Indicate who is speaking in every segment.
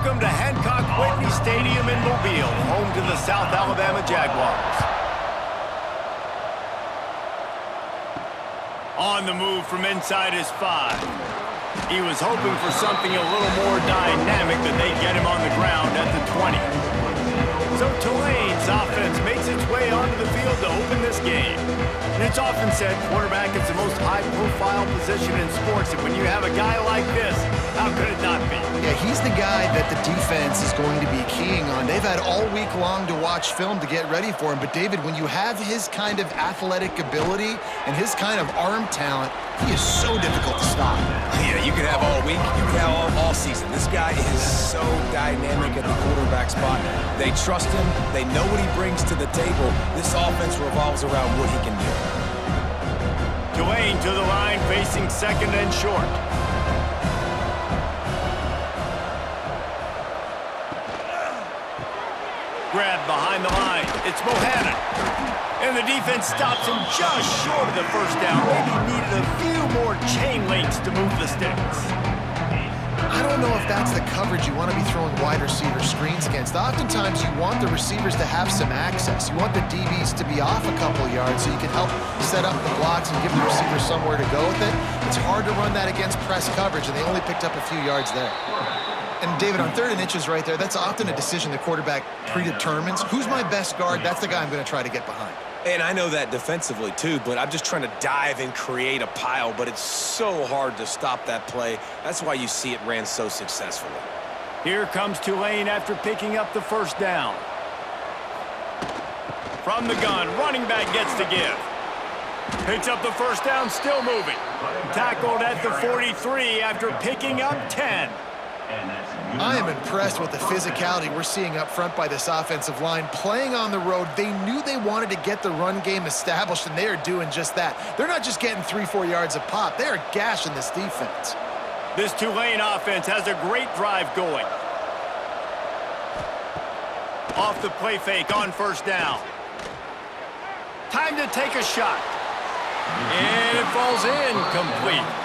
Speaker 1: Welcome to Hancock-Whitney Stadium in Mobile, home to the South Alabama Jaguars. On the move from inside his 5. He was hoping for something a little more dynamic, that they'd get him on the ground at the 20. So Tulane's offense makes its way onto the field to open this game. And it's often said quarterback is the most high-profile position in sports, and when you have a guy like this, how could it not be?
Speaker 2: Yeah, he's the guy that the defense is going to be keying on. They've had all week long to watch film to get ready for him. But, David, when you have his kind of athletic ability and his kind of arm talent, he is so difficult to stop.
Speaker 3: Yeah, you could have all week, you could have all season. This guy is so dynamic at the quarterback spot. They trust him. They know what he brings to the table. This offense revolves around what he can do.
Speaker 1: Tulane to the line, facing second and short. Grab behind the line. It's Bohannon. And the defense stops him just short of the first down. Maybe needed a few more chain links to move the sticks.
Speaker 2: I don't know if that's the coverage you want to be throwing wide receiver screens against. Oftentimes, you want the receivers to have some access. You want the DBs to be off a couple yards so you can help set up the blocks and give the receiver somewhere to go with it. It's hard to run that against press coverage, and they only picked up a few yards there. And, David, on 3rd and inches right there, that's often a decision the quarterback predetermines. Who's my best guard? That's the guy I'm going to try to get behind.
Speaker 3: And I know that defensively, too, but I'm just trying to dive and create a pile, but it's so hard to stop that play. That's why you see it ran so successfully.
Speaker 1: Here comes Tulane after picking up the first down. From the gun, running back gets to give. Picks up the first down, still moving. Tackled at the 43 after picking up 10.
Speaker 2: I am impressed with the physicality we're seeing up front by this offensive line. Playing on the road, they knew they wanted to get the run game established, and they are doing just that. They're not just getting 3-4 yards a pop. They are gashing this defense.
Speaker 1: This Tulane offense has a great drive going. Off the play fake on first down. Time to take a shot. And it falls incomplete.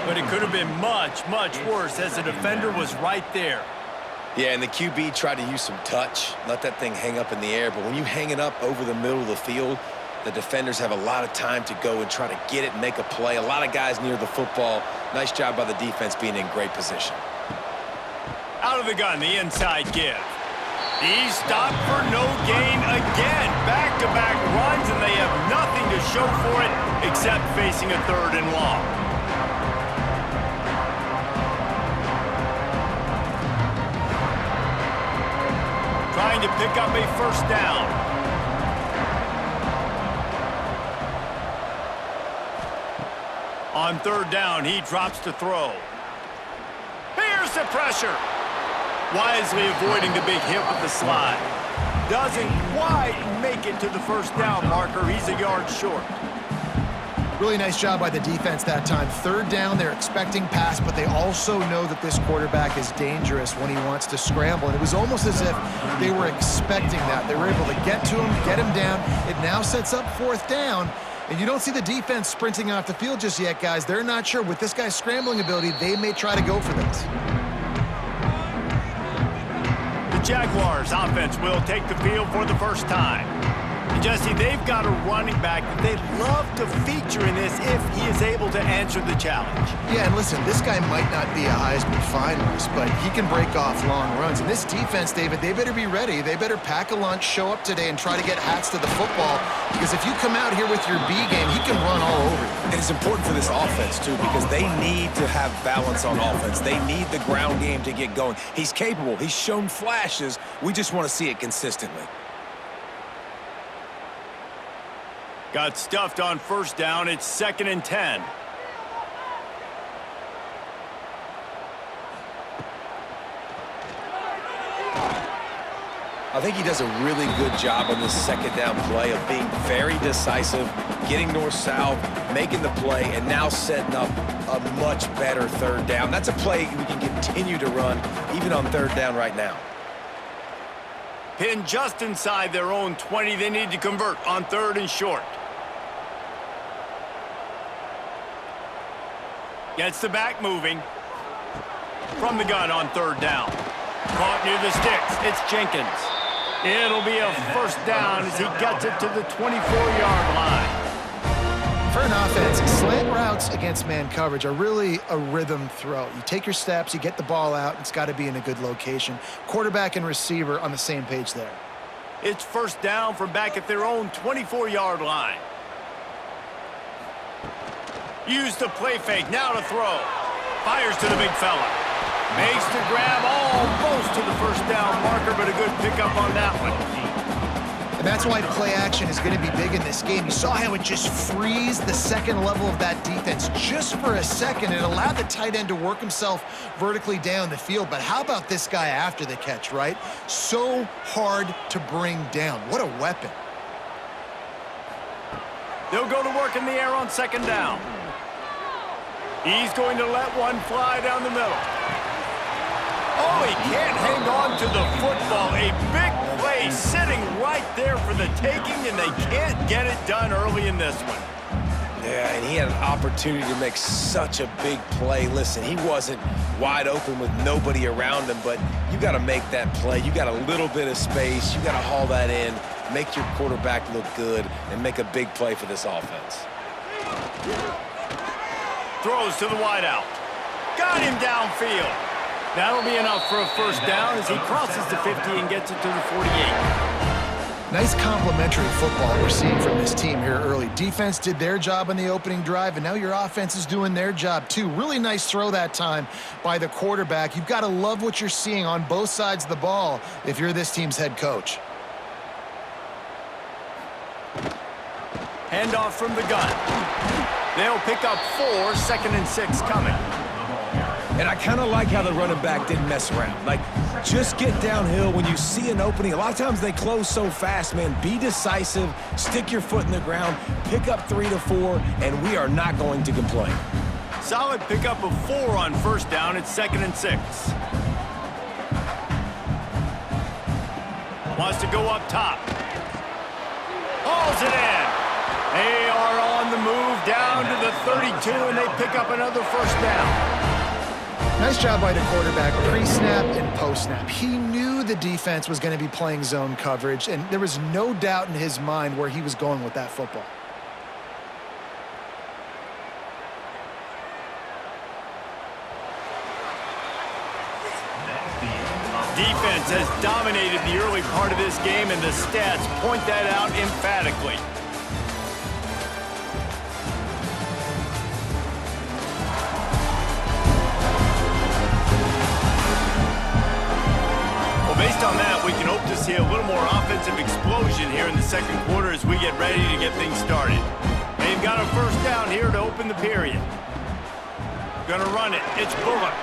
Speaker 1: But it could have been much, much worse as the defender was right there.
Speaker 3: Yeah, and the QB tried to use some touch, let that thing hang up in the air. But when you hang it up over the middle of the field, the defenders have a lot of time to go and try to get it and make a play. A lot of guys near the football. Nice job by the defense being in great position.
Speaker 1: Out of the gun, the inside give. He's stopped for no gain again. Back-to-back runs, and they have nothing to show for it except facing a 3rd and long. Trying to pick up a first down. On 3rd down, he drops to throw. Here's the pressure. Wisely avoiding the big hit with the slide. Doesn't quite make it to the first down marker. He's a yard short.
Speaker 2: Really nice job by the defense that time. 3rd down, they're expecting pass, but they also know that this quarterback is dangerous when he wants to scramble. And it was almost as if they were expecting that. They were able to get to him, get him down. It now sets up 4th down. And you don't see the defense sprinting off the field just yet, guys. They're not sure. With this guy's scrambling ability, they may try to go for this.
Speaker 1: The Jaguars offense will take the field for the first time. And Jesse, they've got a running back that they'd love to feature in this if he is able to answer the challenge.
Speaker 2: Yeah, and listen, this guy might not be a Heisman finalist, but he can break off long runs. And this defense, David, they better be ready. They better pack a lunch, show up today, and try to get hats to the football. Because if you come out here with your B game, he can run all over you.
Speaker 3: And it's important for this offense, too, because they need to have balance on offense. They need the ground game to get going. He's capable. He's shown flashes. We just want to see it consistently.
Speaker 1: Got stuffed on first down. It's 2nd and 10.
Speaker 3: I think he does a really good job on this 2nd down play of being very decisive, getting north-south, making the play, and now setting up a much better 3rd down. That's a play we can continue to run even on 3rd down right now.
Speaker 1: Pinned just inside their own 20. They need to convert on 3rd and short. Gets the back moving. From the gun on 3rd down. Caught near the sticks. It's Jenkins. It'll be a first down as he gets it to the 24-yard line.
Speaker 2: For an offense, slant routes against man coverage are really a rhythm throw. You take your steps, you get the ball out, it's got to be in a good location. Quarterback and receiver on the same page there.
Speaker 1: It's first down from back at their own 24-yard line. Use the play fake, now to throw. Fires to the big fella. Makes the grab almost to the first down marker, but a good pickup on that one.
Speaker 2: And that's why play action is going to be big in this game. You saw how it just frees the second level of that defense just for a second. It allowed the tight end to work himself vertically down the field. But how about this guy after the catch, right? So hard to bring down. What a weapon.
Speaker 1: They'll go to work in the air on second down. He's going to let one fly down the middle. Oh, he can't hang on to the football. A big play sitting right there for the taking, and they can't get it done early in this one.
Speaker 3: Yeah, and he had an opportunity to make such a big play. Listen, he wasn't wide open with nobody around him, but you got to make that play. You got a little bit of space. You got to haul that in, make your quarterback look good, and make a big play for this offense.
Speaker 1: Throws to the wideout. Got him downfield. That'll be enough for a first down as he crosses the 50 and gets it to the 48.
Speaker 2: Nice complementary football we're seeing from this team here early. Defense did their job on the opening drive, and now your offense is doing their job too. Really nice throw that time by the quarterback. You've got to love what you're seeing on both sides of the ball if you're this team's head coach.
Speaker 1: Handoff from the gun. They'll pick up 4, 2nd and 6 coming.
Speaker 3: And I kind of like how the running back didn't mess around. Like, just get downhill when you see an opening. A lot of times they close so fast, man. Be decisive, stick your foot in the ground, pick up 3 to 4, and we are not going to complain.
Speaker 1: Solid pickup of 4 on first down. It's 2nd and 6. Wants to go up top. Hauls it in. They are on the move down to the 32, and they pick up another first down.
Speaker 2: Nice job by the quarterback, pre-snap and post-snap. He knew the defense was going to be playing zone coverage, and there was no doubt in his mind where he was going with that football.
Speaker 1: Defense has dominated the early part of this game, and the stats point that out emphatically. Based on that, we can hope to see a little more offensive explosion here in the second quarter as we get ready to get things started. They've got a first down here to open the period. Gonna run it. It's Bullock.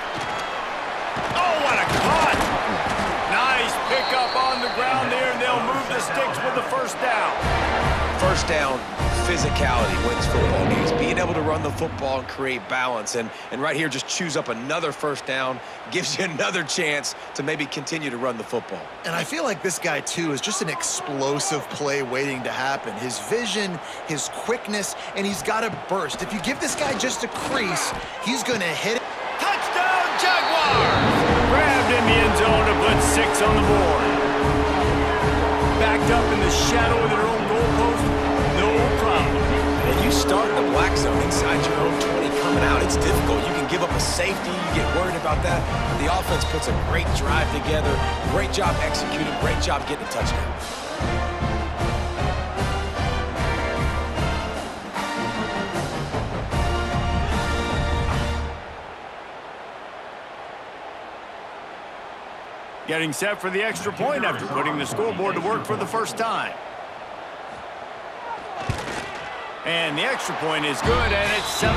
Speaker 1: Oh, what a cut! Nice pickup on the ground there, and they'll move the sticks with the first down.
Speaker 3: First down, physicality wins football games. Being able to run the football and create balance. And right here, just choose up another first down, gives you another chance to maybe continue to run the football.
Speaker 2: And I feel like this guy, too, is just an explosive play waiting to happen. His vision, his quickness, and he's got a burst. If you give this guy just a crease, he's going to hit it.
Speaker 1: Touchdown, Jaguars! Grabbed in the end zone to put 6 on the board. Backed up in the shadow of their own goalpost, no problem.
Speaker 3: And you start the black zone inside your own 20 coming out. It's difficult. You can give up a safety. You get worried about that. But the offense puts a great drive together. Great job executing. Great job getting a touchdown.
Speaker 1: Getting set for the extra point after putting the scoreboard to work for the first time. And the extra point is good, and it's 7-0.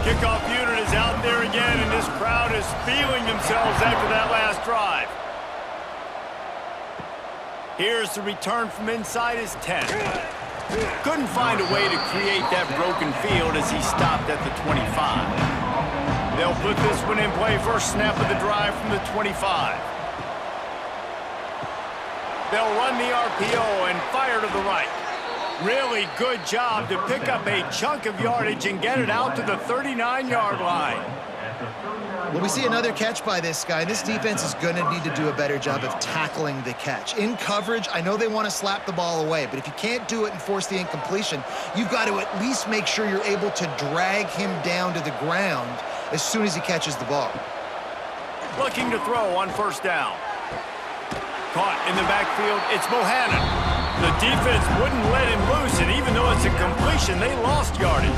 Speaker 1: Kickoff unit is out there again, and this crowd is feeling themselves after that last drive. Here's the return from inside his 10. Couldn't find a way to create that broken field as he stopped at the 25. They'll put this one in play first snap of the drive from the 25. They'll run the RPO and fire to the right. Really good job to pick up a chunk of yardage and get it out to the 39-yard line.
Speaker 2: Well, we see another catch by this guy. This defense is going to need to do a better job of tackling the catch. In coverage, I know they want to slap the ball away, but if you can't do it and force the incompletion, you've got to at least make sure you're able to drag him down to the ground as soon as he catches the ball.
Speaker 1: Looking to throw on first down. Caught in the backfield, it's Bohannon. The defense wouldn't let him loose, and even though it's a completion, they lost yardage.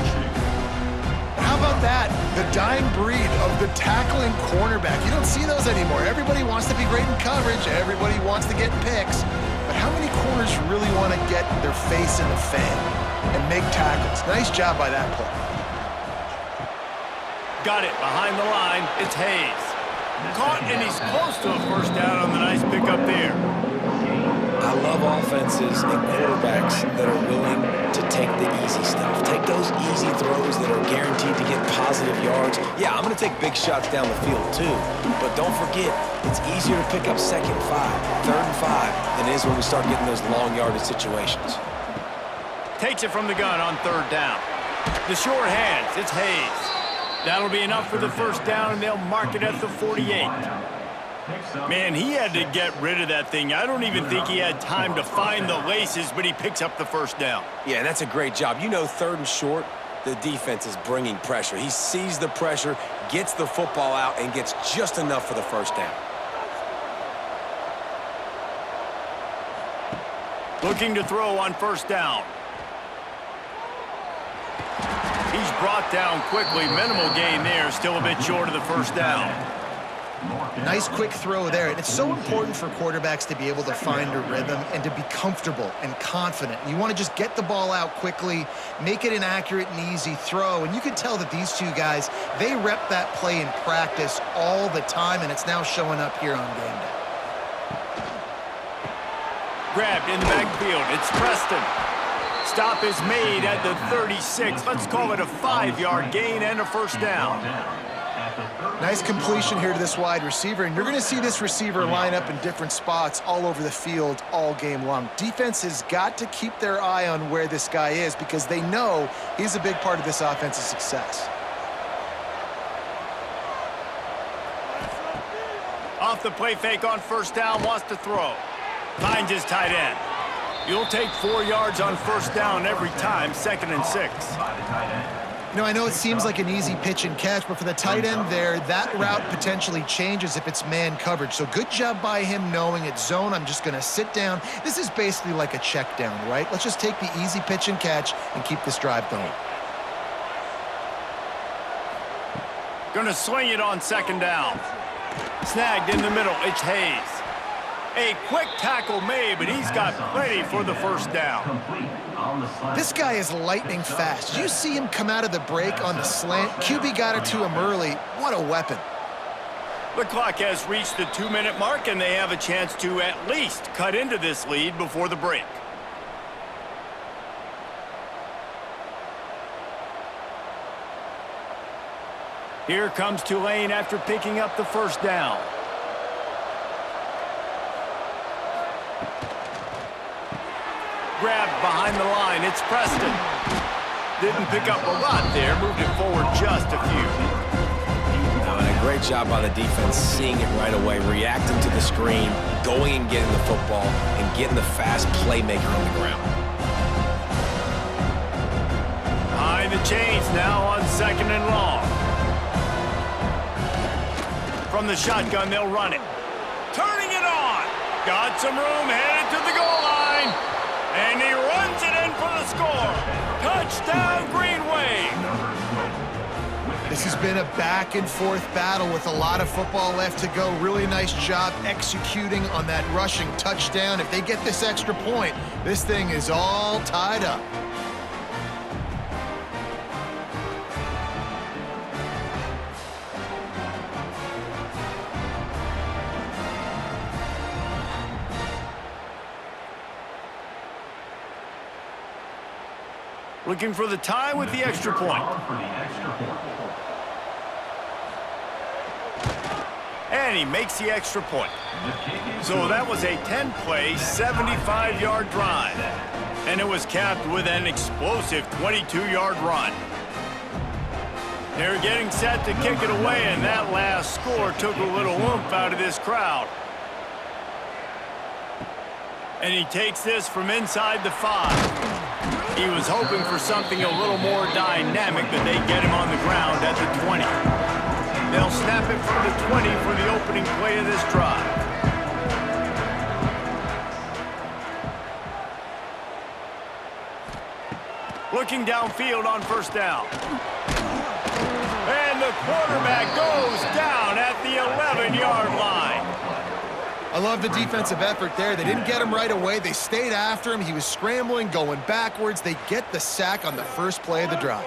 Speaker 2: How about that? The dying breed of the tackling cornerback. You don't see those anymore. Everybody wants to be great in coverage. Everybody wants to get picks. But how many corners really want to get their face in the fan and make tackles? Nice job by that play.
Speaker 1: Got it behind the line. It's Hayes. Caught, and he's close to a first down on the nice pickup there.
Speaker 3: I love offenses and quarterbacks that are willing to take the easy stuff. Take those easy throws that are guaranteed to get positive yards. Yeah, I'm going to take big shots down the field too. But don't forget, it's easier to pick up second and 5, third and 5 than it is when we start getting those long yardage situations.
Speaker 1: Takes it from the gun on third down. The short hands, it's Hayes. That'll be enough for the first down, and they'll mark it at the 48. Man, he had to get rid of that thing. I don't even think he had time to find the laces, but he picks up the first down.
Speaker 3: Yeah, that's a great job. You know, third and short, the defense is bringing pressure. He sees the pressure, gets the football out, and gets just enough for the first down.
Speaker 1: Looking to throw on first down. He's brought down quickly. Minimal gain there. Still a bit short of the first down.
Speaker 2: Nice quick throw there. And it's so important for quarterbacks to be able to find a rhythm and to be comfortable and confident. You want to just get the ball out quickly, make it an accurate and easy throw. And you can tell that these two guys, they rep that play in practice all the time, and it's now showing up here on game day.
Speaker 1: Grabbed in the backfield. It's Preston. Stop is made at the 36. Let's call it a 5-yard gain and a first down.
Speaker 2: Nice completion here to this wide receiver, and you're going to see this receiver line up in different spots all over the field all game long. Defense has got to keep their eye on where this guy is because they know he's a big part of this offense's success.
Speaker 1: Off the play fake on first down, wants to throw. Finds his tight end. You'll take 4 yards on first down every time, 2nd and 6.
Speaker 2: You know, I know it seems like an easy pitch and catch, but for the tight end there, that route potentially changes if it's man coverage. So good job by him knowing it's zone. I'm just going to sit down. This is basically like a check down, right? Let's just take the easy pitch and catch and keep this drive going.
Speaker 1: Going to swing it on 2nd down. Snagged in the middle, it's Hayes. A quick tackle made, but he's got plenty for the first down.
Speaker 2: This guy is lightning fast. Did you see him come out of the break on the slant? QB got it to him early. What a weapon.
Speaker 1: The clock has reached the 2-minute mark, and they have a chance to at least cut into this lead before the break. Here comes Tulane after picking up the first down. Grabbed behind the line, it's Preston. Didn't pick up a lot there, moved it forward just a few.
Speaker 3: And a great job by the defense seeing it right away, reacting to the screen, going and getting the football, and getting the fast playmaker on the ground.
Speaker 1: Behind the chains now on 2nd and long. From the shotgun, they'll run it. Turning it on. Got some room, headed to the goal line. And he runs it in for the score. Touchdown, Green Wave.
Speaker 2: This has been a back-and-forth battle with a lot of football left to go. Really nice job executing on that rushing touchdown. If they get this extra point, this thing is all tied up.
Speaker 1: Looking for the tie with the extra point. And he makes the extra point. So that was a 10-play, 75-yard drive. And it was capped with an explosive 22-yard run. They're getting set to kick it away, and that last score took a little oomph out of this crowd. And he takes this from inside the 5. He was hoping for something a little more dynamic, but they get him on the ground at the 20. They'll snap it from the 20 for the opening play of this drive. Looking downfield on first down. And the quarterback goes down at the 11-yard line.
Speaker 2: I love the defensive effort there. They didn't get him right away. They stayed after him. He was scrambling, going backwards. They get the sack on the first play of the drive.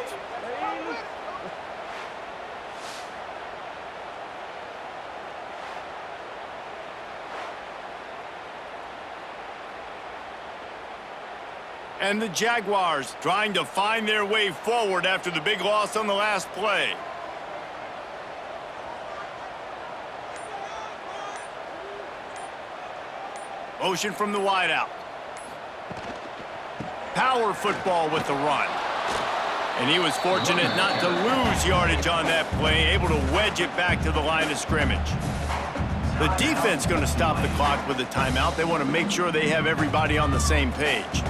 Speaker 1: And the Jaguars trying to find their way forward after the big loss on the last play. Motion from the wideout. Power football with the run. And he was fortunate not to lose yardage on that play, able to wedge it back to the line of scrimmage. The defense going to stop the clock with a timeout. They want to make sure they have everybody on the same page.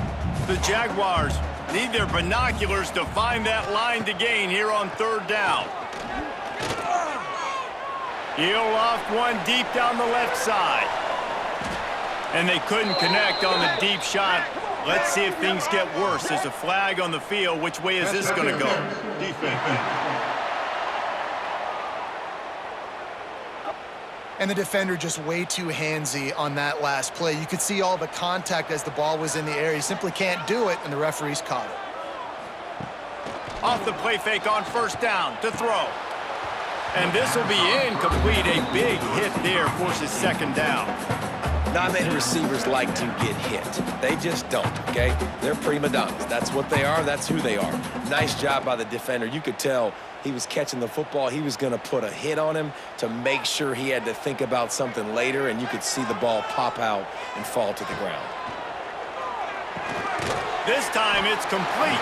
Speaker 1: The Jaguars need their binoculars to find that line to gain here on third down. He'll loft one deep down the left side. And they couldn't connect on the deep shot. Let's see if things get worse. There's a flag on the field. Which way is this going to go?
Speaker 2: And the defender just way too handsy on that last play. You could see all the contact as the ball was in the air. He simply can't do it, and the referees caught it.
Speaker 1: Off the play fake on first down to throw. And this will be incomplete. A big hit there forces second down.
Speaker 3: Not many receivers like to get hit. They just don't, okay? They're prima donnas. That's what they are. That's who they are. Nice job by the defender. You could tell he was catching the football. He was going to put a hit on him to make sure he had to think about something later, and you could see the ball pop out and fall to the ground.
Speaker 1: This time it's complete.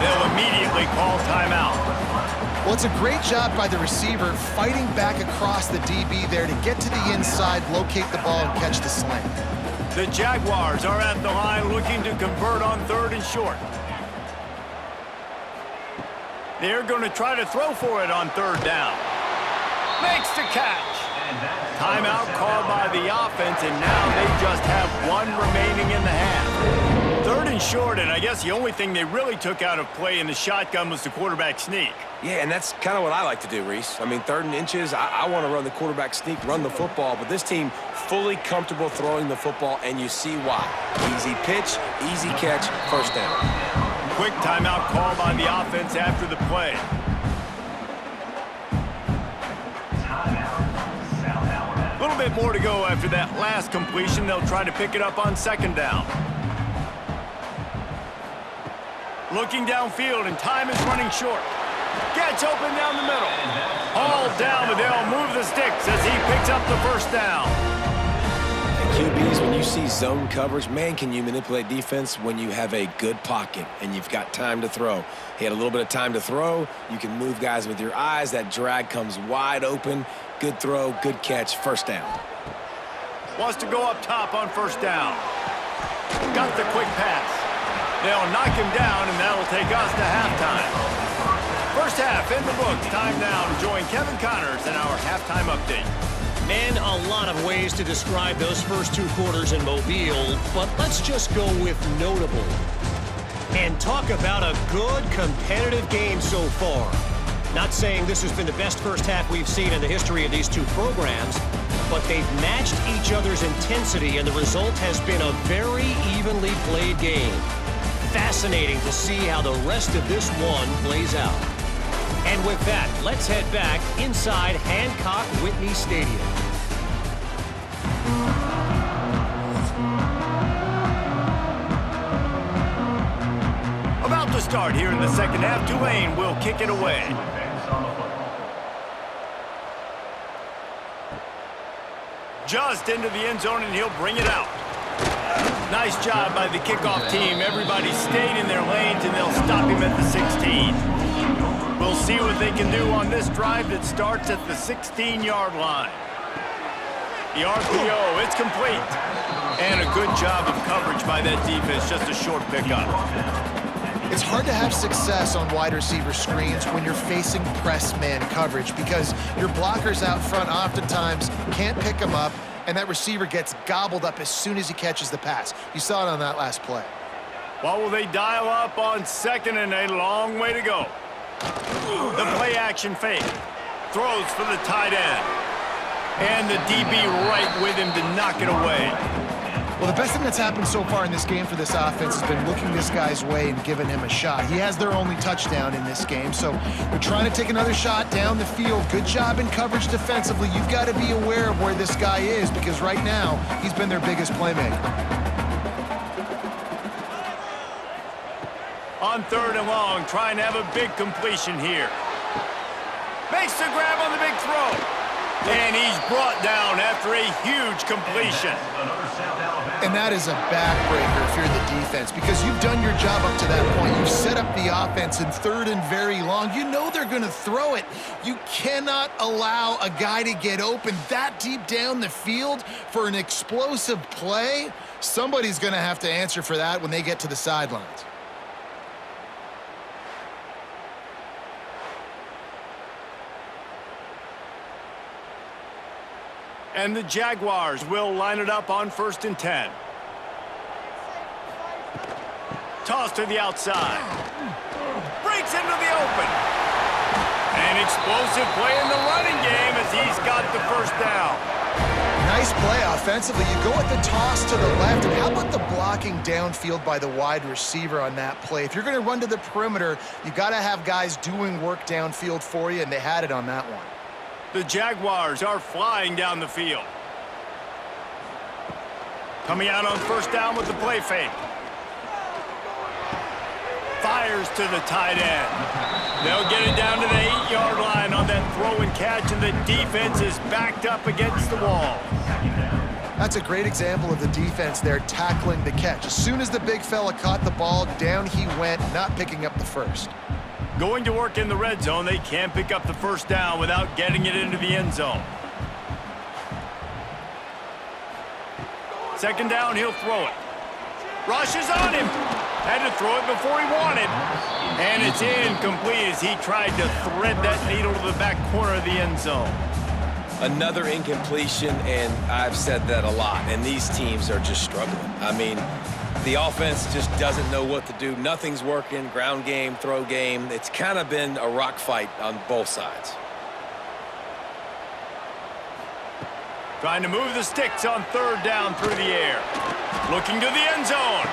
Speaker 1: They'll immediately call timeout.
Speaker 2: Well, it's a great job by the receiver fighting back across the DB there to get to the inside, locate the ball, and catch the slant.
Speaker 1: The Jaguars are at the line looking to convert on third and short. They're going to try to throw for it on third down. Makes the catch. Timeout called by the offense, and now they just have one remaining in the half. Third and short, and I guess the only thing they really took out of play in the shotgun was the quarterback sneak.
Speaker 3: Yeah, and that's kind of what I like to do, Reese. I mean, third and inches, I want to run the quarterback sneak, run the football, but this team fully comfortable throwing the football, and you see why. Easy pitch, easy catch, first down.
Speaker 1: Quick timeout call by the offense after the play. A little bit more to go after that last completion. They'll try to pick it up on second down. Looking downfield, and time is running short. Gets open down the middle. Hauled down, but they'll move the sticks as he picks up the first down.
Speaker 3: QBs, when you see zone coverage, man, can you manipulate defense when you have a good pocket and you've got time to throw. He had a little bit of time to throw. You can move guys with your eyes. That drag comes wide open. Good throw, good catch, first down.
Speaker 1: Wants to go up top on first down. Got the quick pass. They'll knock him down, and that'll take us to halftime. First half in the books. Time now to join Kevin Connors in our halftime update.
Speaker 4: Man, a lot of ways to describe those first two quarters in Mobile, but let's just go with notable. And talk about a good competitive game so far. Not saying this has been the best first half we've seen in the history of these two programs, but they've matched each other's intensity, and the result has been a very evenly played game. Fascinating to see how the rest of this one plays out. And with that, let's head back inside Hancock Whitney Stadium.
Speaker 1: About to start here in the second half. Tulane will kick it away. just into the end zone, and he'll bring it out. Nice job by the kickoff team. Everybody stayed in their lanes, and they'll stop him at the 16. We'll see what they can do on this drive that starts at the 16-yard line. The RPO, it's complete. And a good job of coverage by that defense, just a short pickup.
Speaker 2: It's hard to have success on wide receiver screens when you're facing press man coverage because your blockers out front oftentimes can't pick them up, and that receiver gets gobbled up as soon as he catches the pass. You saw it on that last play.
Speaker 1: What will they dial up on second and a long way to go? The play action fake. Throws for the tight end. And the DB right with him to knock it away.
Speaker 2: Well, the best thing that's happened so far in this game for this offense has been looking this guy's way and giving him a shot. He has their only touchdown in this game, so they're trying to take another shot down the field. Good job in coverage defensively. You've got to be aware of where this guy is because right now he's been their biggest playmaker.
Speaker 1: On third and long, trying to have a big completion here. Makes the grab on the big throw. And he's brought down after a huge completion.
Speaker 2: And that is a backbreaker if you're the defense because you've done your job up to that point. You've set up the offense in third and very long. You know they're going to throw it. You cannot allow a guy to get open that deep down the field for an explosive play. Somebody's going to have to answer for that when they get to the sidelines.
Speaker 1: And the Jaguars will line it up on 1st and 10. Toss to the outside. Breaks into the open. An explosive play in the running game as he's got the first down.
Speaker 2: Nice play offensively. You go with the toss to the left, and how about the blocking downfield by the wide receiver on that play? If you're going to run to the perimeter, you got to have guys doing work downfield for you, and they had it on that one.
Speaker 1: The Jaguars are flying down the field. Coming out on first down with the play fake. Fires to the tight end. They'll get it down to the 8-yard line on that throw and catch, and the defense is backed up against the wall.
Speaker 2: That's a great example of the defense there tackling the catch. As soon as the big fella caught the ball, down he went, not picking up the first.
Speaker 1: Going to work in the red zone, they can't pick up the first down without getting it into the end zone. Second down, he'll throw it. Rush is on him. Had to throw it before he wanted. And it's incomplete as he tried to thread that needle to the back corner of the end zone.
Speaker 3: Another incompletion, and I've said that a lot, and these teams are just struggling. I mean, the offense just doesn't know what to do. Nothing's working, ground game, throw game. It's kind of been a rock fight on both sides.
Speaker 1: Trying to move the sticks on third down through the air. Looking to the end zone.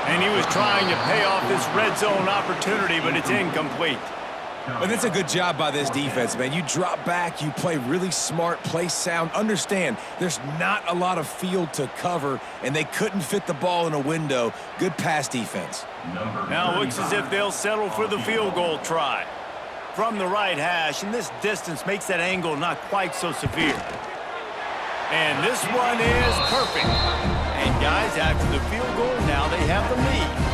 Speaker 1: And he was trying to pay off this red zone opportunity, but it's incomplete.
Speaker 3: And that's a good job by this defense, man. You drop back, you play really smart, play sound. Understand, there's not a lot of field to cover, and they couldn't fit the ball in a window. Good pass defense.
Speaker 1: Now looks as if they'll settle for the field goal try. From the right hash, and this distance makes that angle not quite so severe. And this one is perfect. And guys, after the field goal, now they have the lead.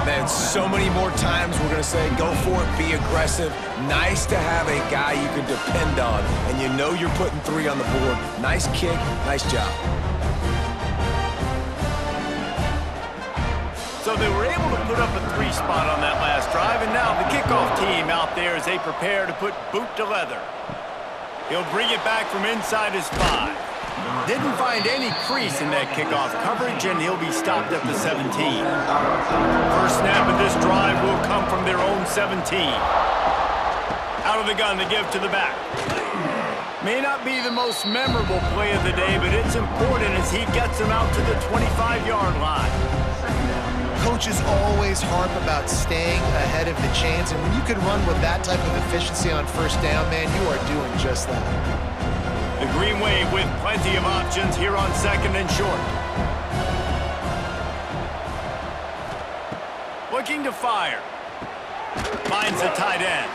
Speaker 3: Man, so many more times we're going to say, go for it, be aggressive. Nice to have a guy you can depend on, and you know you're putting 3 on the board. Nice kick, nice job.
Speaker 1: So they were able to put up a 3 spot on that last drive, and now the kickoff team out there as they prepare to put boot to leather. He'll bring it back from inside his 5. Didn't find any crease in that kickoff coverage, and he'll be stopped at the 17. First snap of this drive will come from their own 17. Out of the gun to give to the back. May not be the most memorable play of the day, but it's important as he gets them out to the 25-yard line.
Speaker 2: Coaches always harp about staying ahead of the chains, and when you can run with that type of efficiency on first down, man, you are doing just that.
Speaker 1: The Green Wave with plenty of options here on second and short. Looking to fire. Finds the tight end.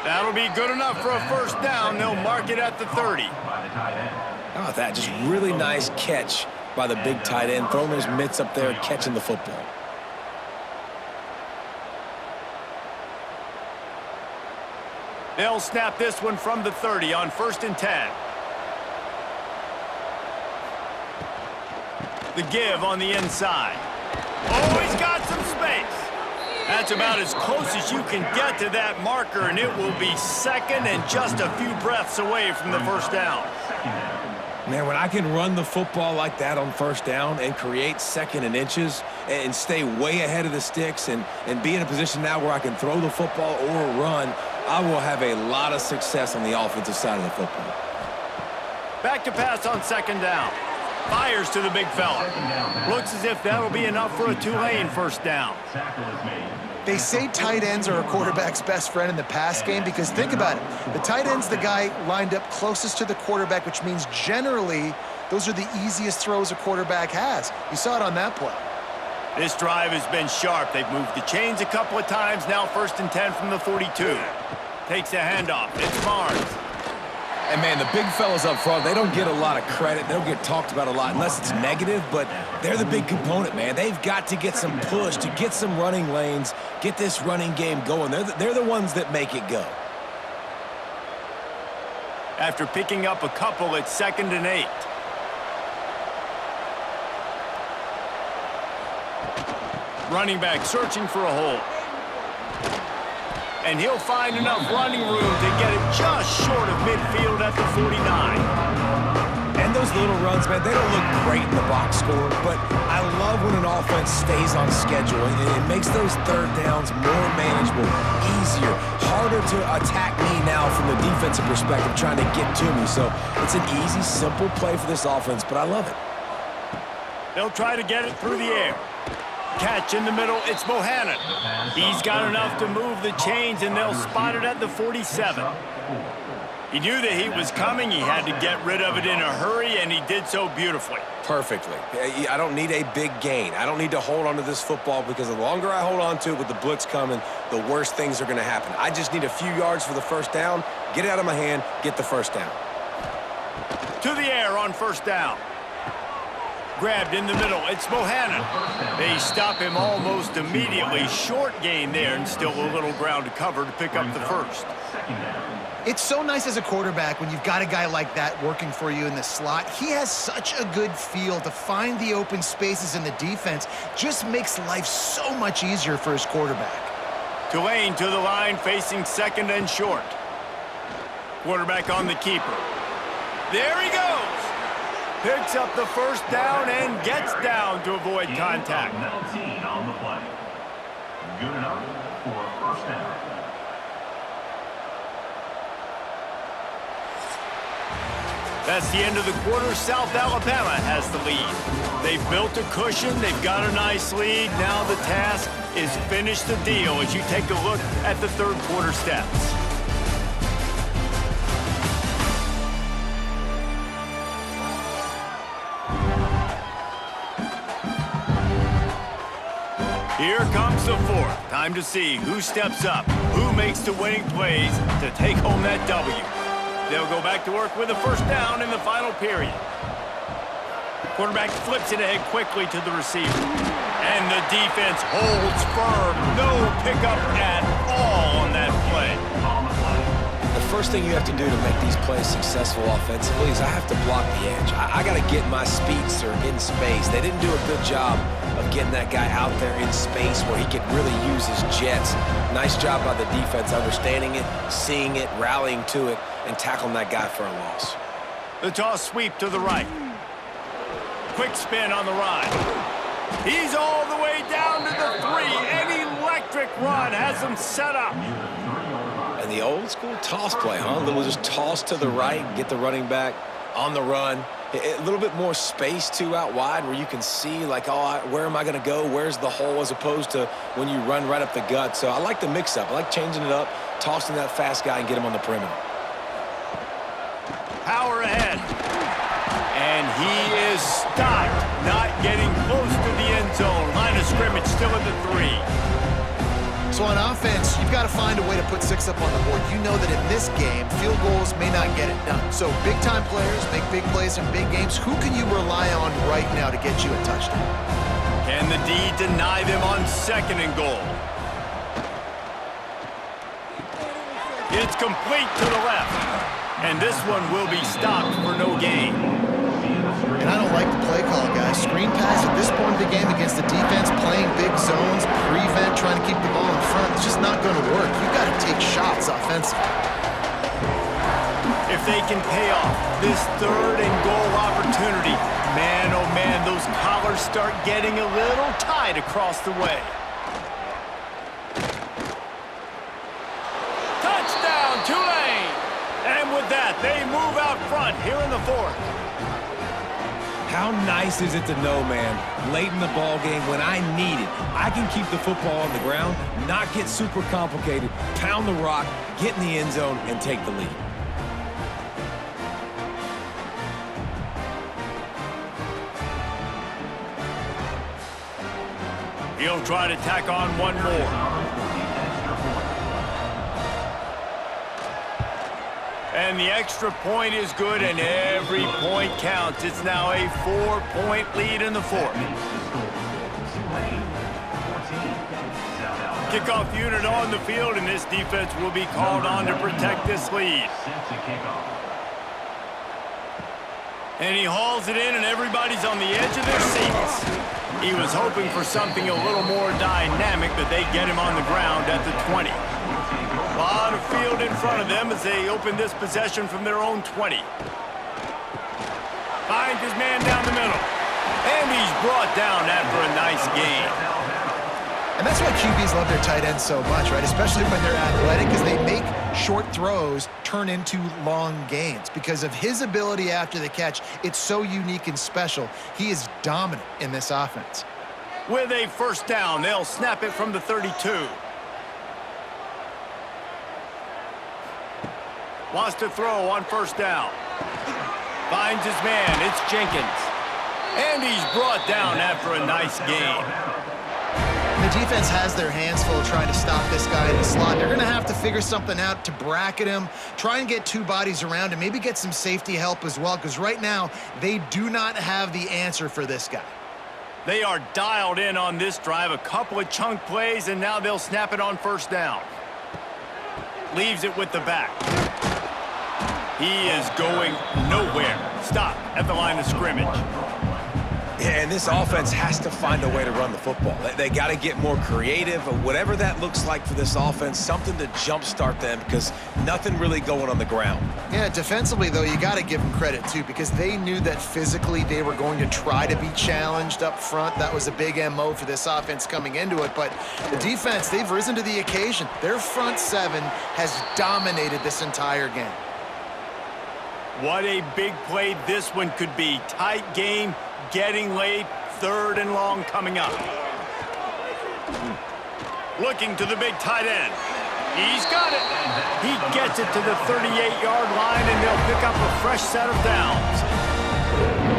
Speaker 1: That'll be good enough for a first down. They'll mark it at the 30.
Speaker 3: How about that? Just really nice catch by the big tight end, throwing those mitts up there, catching the football.
Speaker 1: They'll snap this one from the 30 on 1st and 10. The give on the inside. Oh, he's got some space. That's about as close as you can get to that marker, and it will be second and just a few breaths away from the first down.
Speaker 3: Man, when I can run the football like that on first down and create 2nd and inches and stay way ahead of the sticks and be in a position now where I can throw the football or run, I will have a lot of success on the offensive side of the football.
Speaker 1: Back to pass on 2nd down. Fires to the big fella. Looks as if that'll be enough for a Tulane first down.
Speaker 2: They say tight ends are a quarterback's best friend in the pass game because think about it. The tight end's the guy lined up closest to the quarterback, which means generally those are the easiest throws a quarterback has. You saw it on that play.
Speaker 1: This drive has been sharp. They've moved the chains a couple of times. Now 1st and 10 from the 42. Takes a handoff. It's Barnes.
Speaker 3: And, man, the big fellas up front, they don't get a lot of credit. They don't get talked about a lot unless it's negative, but they're the big component, man. They've got to get some push, to get some running lanes, get this running game going. They're the ones that make it go.
Speaker 1: After picking up a couple, it's 2nd and 8. Running back searching for a hole. And he'll find enough running room to get it just short of midfield at the 49.
Speaker 3: And those little runs, man, they don't look great in the box score, but I love when an offense stays on schedule, and it makes those 3rd downs more manageable, easier, harder to attack me now from the defensive perspective trying to get to me. So it's an easy, simple play for this offense, but I love it.
Speaker 1: They'll try to get it through the air. Catch in the middle, it's Bohannon. He's got enough to move the chains, and they'll spot it at the 47. He knew that he was coming. He had to get rid of it in a hurry, and he did so beautifully.
Speaker 3: Perfectly. I don't need a big gain. I don't need to hold on to this football because the longer I hold on to it with the blitz coming, the worse things are going to happen. I just need a few yards for the first down, get it out of my hand, get the first down.
Speaker 1: To the air on 1st down. Grabbed in the middle, it's Bohannon. They stop him almost immediately. Short gain there, and still a little ground to cover to pick up the first.
Speaker 2: It's so nice as a quarterback when you've got a guy like that working for you in the slot. He has such a good feel to find the open spaces in the defense. Just makes life so much easier for his quarterback.
Speaker 1: Tulane to the line, facing 2nd and short. Quarterback on the keeper. There he goes. Picks up the first down and gets down to avoid contact.
Speaker 5: On the play. Good enough for a first down.
Speaker 1: That's the end of the quarter. South Alabama has the lead. They've built a cushion. They've got a nice lead. Now the task is finish the deal as you take a look at the 3rd quarter stats. Here comes the 4th. Time to see who steps up, who makes the winning plays to take home that W. They'll go back to work with a first down in the final period. Quarterback flips it ahead quickly to the receiver. And the defense holds firm. No pickup at all on that play.
Speaker 3: The first thing you have to do to make these plays successful offensively is I have to block the edge. I got to get my speedster in space. They didn't do a good job of getting that guy out there in space where he could really use his jets. Nice job by the defense understanding it, seeing it, rallying to it, and tackling that guy for a loss.
Speaker 1: The toss sweep to the right. Quick spin on the ride. He's all the way down to the 3. An electric run has him set up.
Speaker 3: And the old school toss play, huh? A little just toss to the right, get the running back on the run. A little bit more space, too, out wide where you can see, like, oh, where am I going to go? Where's the hole? As opposed to when you run right up the gut. So I like the mix-up. I like changing it up, tossing that fast guy and get him on the perimeter.
Speaker 1: Power ahead. And he is stopped, not getting close to the end zone. Line of scrimmage still at the 3.
Speaker 2: So on offense, you've got to find a way to put 6 up on the board. You know that in this game, field goals may not get it done. So big-time players make big plays in big games. Who can you rely on right now to get you a touchdown?
Speaker 1: Can the D deny them on 2nd and goal? It's complete to the left. And this one will be stopped for no gain.
Speaker 2: And I don't like the play call, guys. Screen pass at this point of the game against the defense, playing big zones, prevent, trying to keep the ball in front. It's just not going to work. You've got to take shots offensively.
Speaker 1: If they can pay off this 3rd and goal opportunity, man, oh man, those collars start getting a little tight across the way. Touchdown, Tulane! And with that, they move out front here in the 4th.
Speaker 3: How nice is it to know, man, late in the ball game when I need it, I can keep the football on the ground, not get super complicated, pound the rock, get in the end zone, and take the lead.
Speaker 1: He'll try to tack on one more. And the extra point is good, and every point counts. It's now a 4-point lead in the 4th. Kickoff unit on the field, and this defense will be called on to protect this lead. And he hauls it in, and everybody's on the edge of their seats. He was hoping for something a little more dynamic, but they get him on the ground at the 20. A lot of field in front of them as they open this possession from their own 20. Finds his man down the middle. And he's brought down after a nice gain.
Speaker 2: And that's why QBs love their tight ends so much, right? Especially when they're athletic, because they make short throws turn into long gains. Because of his ability after the catch, it's so unique and special. He is dominant in this offense.
Speaker 1: With a 1st down, they'll snap it from the 32. Wants to throw on 1st down. Finds his man. It's Jenkins. And he's brought down after a nice gain.
Speaker 2: The defense has their hands full trying to stop this guy in the slot. They're going to have to figure something out to bracket him, try and get 2 bodies around him, maybe get some safety help as well, because right now they do not have the answer for this guy.
Speaker 1: They are dialed in on this drive. A couple of chunk plays, and now they'll snap it on 1st down. Leaves it with the back. He is going nowhere. Stop at the line of scrimmage.
Speaker 3: Yeah, and this offense has to find a way to run the football. They got to get more creative, or whatever that looks like for this offense, something to jumpstart them, because nothing really going on the ground.
Speaker 2: Yeah, defensively, though, you got to give them credit, too, because they knew that physically they were going to try to be challenged up front. That was a big MO for this offense coming into it. But the defense, they've risen to the occasion. Their front 7 has dominated this entire game.
Speaker 1: What a big play this one could be. Tight game, getting late, 3rd and long coming up. Looking to the big tight end. He's got it. He gets it to the 38-yard line, and they'll pick up a fresh set of downs.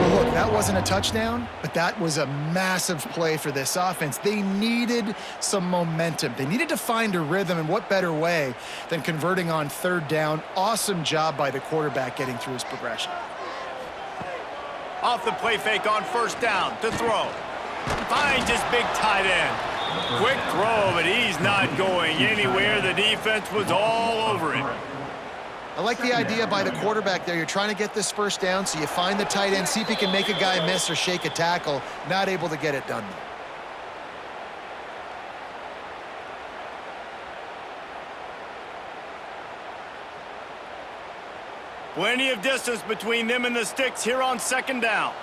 Speaker 2: Well, look, that wasn't a touchdown, but that was a massive play for this offense. They needed some momentum. They needed to find a rhythm, and what better way than converting on 3rd down. Awesome job by the quarterback getting through his progression.
Speaker 1: Off the play fake on 1st down to throw. Finds his big tight end. Quick throw, but he's not going anywhere. The defense was all over it.
Speaker 2: I like the idea by the quarterback there. You're trying to get this 1st down, so you find the tight end, see if he can make a guy miss or shake a tackle. Not able to get it done.
Speaker 1: Plenty of distance between them and the sticks here on 2nd down.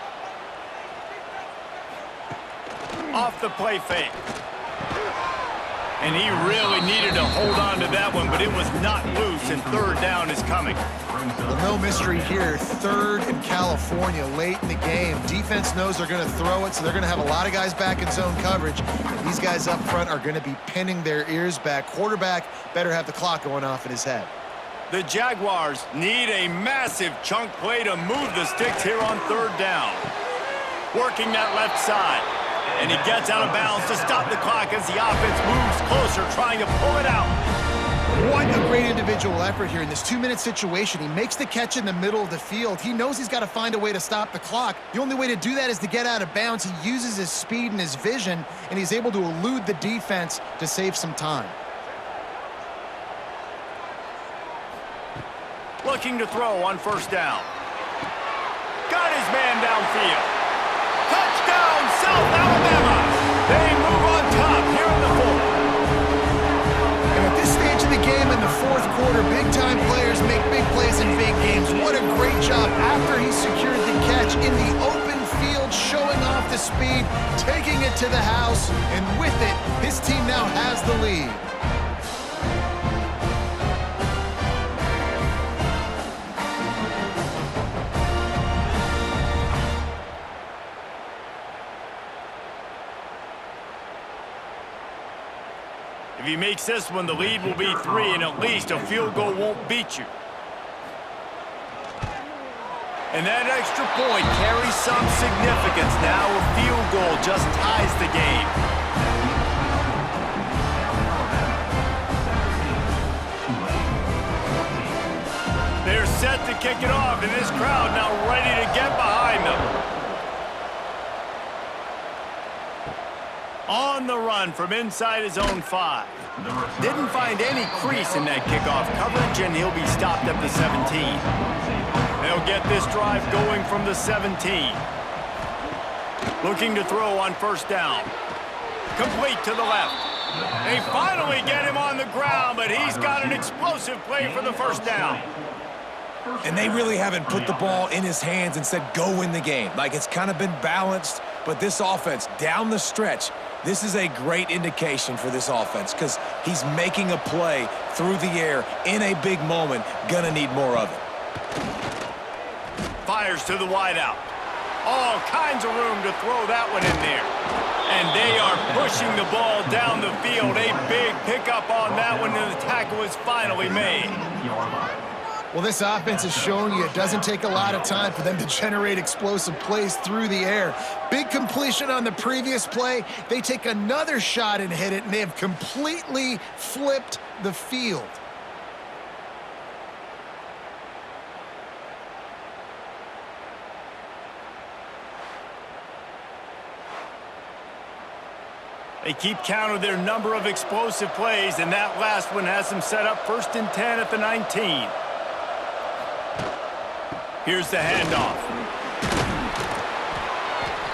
Speaker 1: Off the play fake. And he really needed to hold on to that one, but it was not loose, and 3rd down is coming.
Speaker 2: Well, no mystery here. 3rd in California late in the game. Defense knows they're going to throw it, so they're going to have a lot of guys back in zone coverage. And these guys up front are going to be pinning their ears back. Quarterback better have the clock going off in his head.
Speaker 1: The Jaguars need a massive chunk play to move the sticks here on 3rd down. Working that left side. And he gets out of bounds to stop the clock as the offense moves closer, trying to pull it out.
Speaker 2: What a great individual effort here in this 2-minute situation. He makes the catch in the middle of the field. He knows he's got to find a way to stop the clock. The only way to do that is to get out of bounds. He uses his speed and his vision, and he's able to elude the defense to save some time.
Speaker 1: Looking to throw on first down. Got his man downfield. Touchdown, South Alabama! They move on top here in the fourth.
Speaker 2: And at this stage of the game in the fourth quarter, big-time players make big plays in big games. What a great job after he secured the catch in the open field, showing off the speed, taking it to the house, and with it, his team now has the lead.
Speaker 1: If he makes this one, the lead will be 3, and at least a field goal won't beat you. And that extra point carries some significance. Now a field goal just ties the game. They're set to kick it off, and this crowd now ready to get behind them. On the run from inside his own 5. Didn't find any crease in that kickoff coverage, and he'll be stopped at the 17. They'll get this drive going from the 17. Looking to throw on first down. Complete to the left. They finally get him on the ground, but he's got an explosive play for the first down.
Speaker 3: And they really haven't put the ball in his hands and said, go win the game. Like, it's kind of been balanced, but this offense, down the stretch, this is a great indication for this offense because he's making a play through the air in a big moment. Gonna need more of it.
Speaker 1: Fires to the wideout. All kinds of room to throw that one in there. And they are pushing the ball down the field. A big pickup on that one, and the tackle is finally made.
Speaker 2: Well, this offense is showing you it doesn't take a lot of time for them to generate explosive plays through the air. Big completion on the previous play. They take another shot and hit it, and they have completely flipped the field.
Speaker 1: They keep count of their number of explosive plays, and that last one has them set up 1st and 10 at the 19. Here's the handoff.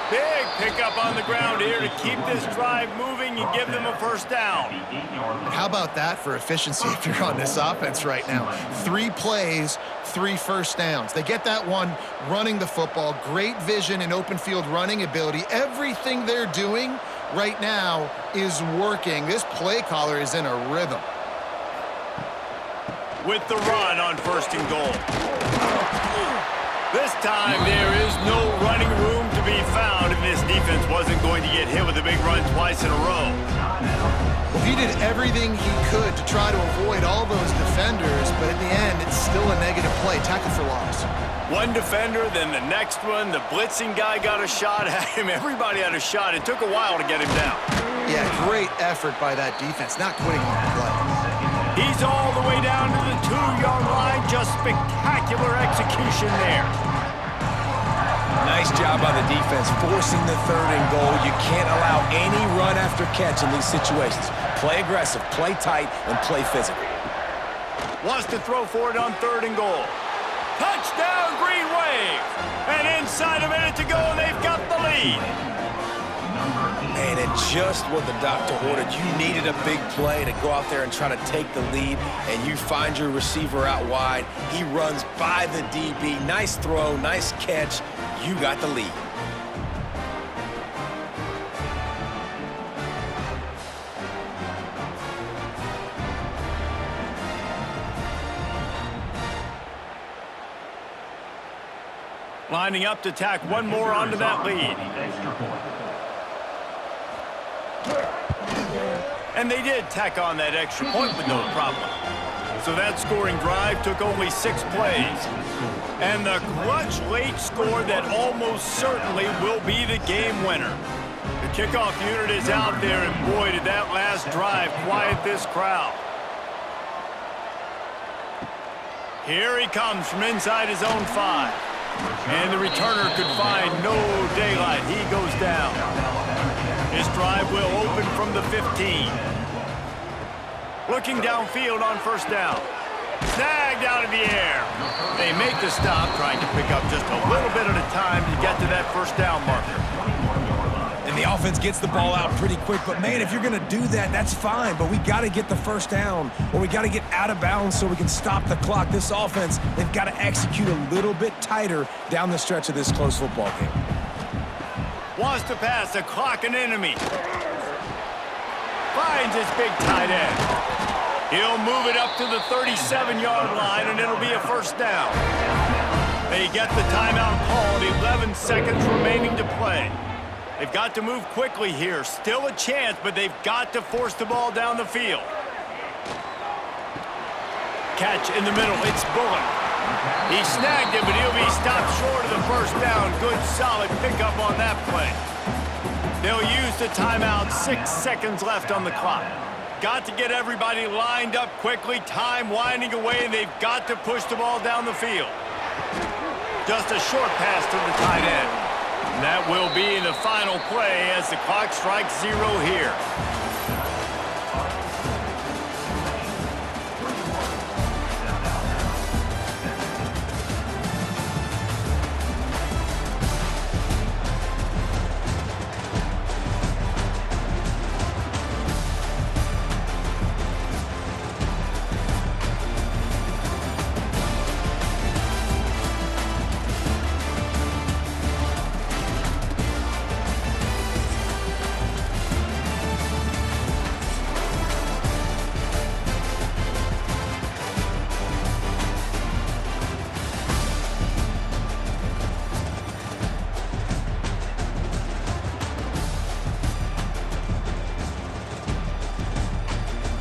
Speaker 1: Big pickup on the ground here to keep this drive moving and give them a first down.
Speaker 2: How about that for efficiency if you're on this offense right now? 3 plays, 3 first downs. They get that one running the football. Great vision and open field running ability. Everything they're doing right now is working. This play caller is in a rhythm.
Speaker 1: With the run on 1st and goal. This time there is no running room to be found, and this defense wasn't going to get hit with a big run twice in a row.
Speaker 2: Well, he did everything he could to try to avoid all those defenders, but at the end, it's still a negative play. Tackle for loss.
Speaker 1: One defender, then the next one. The blitzing guy got a shot at him. Everybody had a shot. It took a while to get him down.
Speaker 2: Yeah, great effort by that defense, not quitting on the play.
Speaker 1: He's all the way down to the 2-yard line. Just spectacular execution there.
Speaker 3: Nice job by the defense forcing the 3rd and goal. You can't allow any run after catch in these situations. Play aggressive, play tight, and play physical.
Speaker 1: Wants to throw for it on 3rd and goal. Touchdown, Green Wave! And inside a minute to go, and they've got the lead.
Speaker 3: Man, it's just what the doctor ordered. You needed a big play to go out there and try to take the lead, and you find your receiver out wide. He runs by the DB. Nice throw, nice catch. You got the lead.
Speaker 1: Lining up to tack one more onto that lead. And they did tack on that extra point with no problem. So that scoring drive took only 6 plays. And the clutch late score that almost certainly will be the game winner. The Kickoff unit is out there, and boy, did that last drive quiet this crowd. Here he comes from inside his own 5. And the returner could find no daylight. He goes down. His drive will open from the 15. Looking downfield on first down. Snagged out of the air. They make the stop, trying to pick up just a little bit at a time to get to that first down marker.
Speaker 3: And the offense gets the ball out pretty quick. But, man, if you're going to do that, that's fine. But we got to get the first down, or we got to get out of bounds so we can stop the clock. This offense, they've got to execute a little bit tighter down the stretch of this close football game.
Speaker 1: Wants to pass the clock an enemy. Finds his big tight end. He'll move it up to the 37-yard line, and it'll be a first down. They get the timeout called. 11 seconds remaining to play. They've got to move quickly here. Still a chance, but they've got to force the ball down the field. Catch in the middle. It's Bullock. He snagged it, but he'll be stopped short of the first down. Good, solid pickup on that play. They'll use the timeout. 6 seconds left on the clock. Got to get everybody lined up quickly. Time winding away, and they've got to push the ball down the field. Just a short pass to the tight end. And that will be in the final play as the clock strikes 0 here.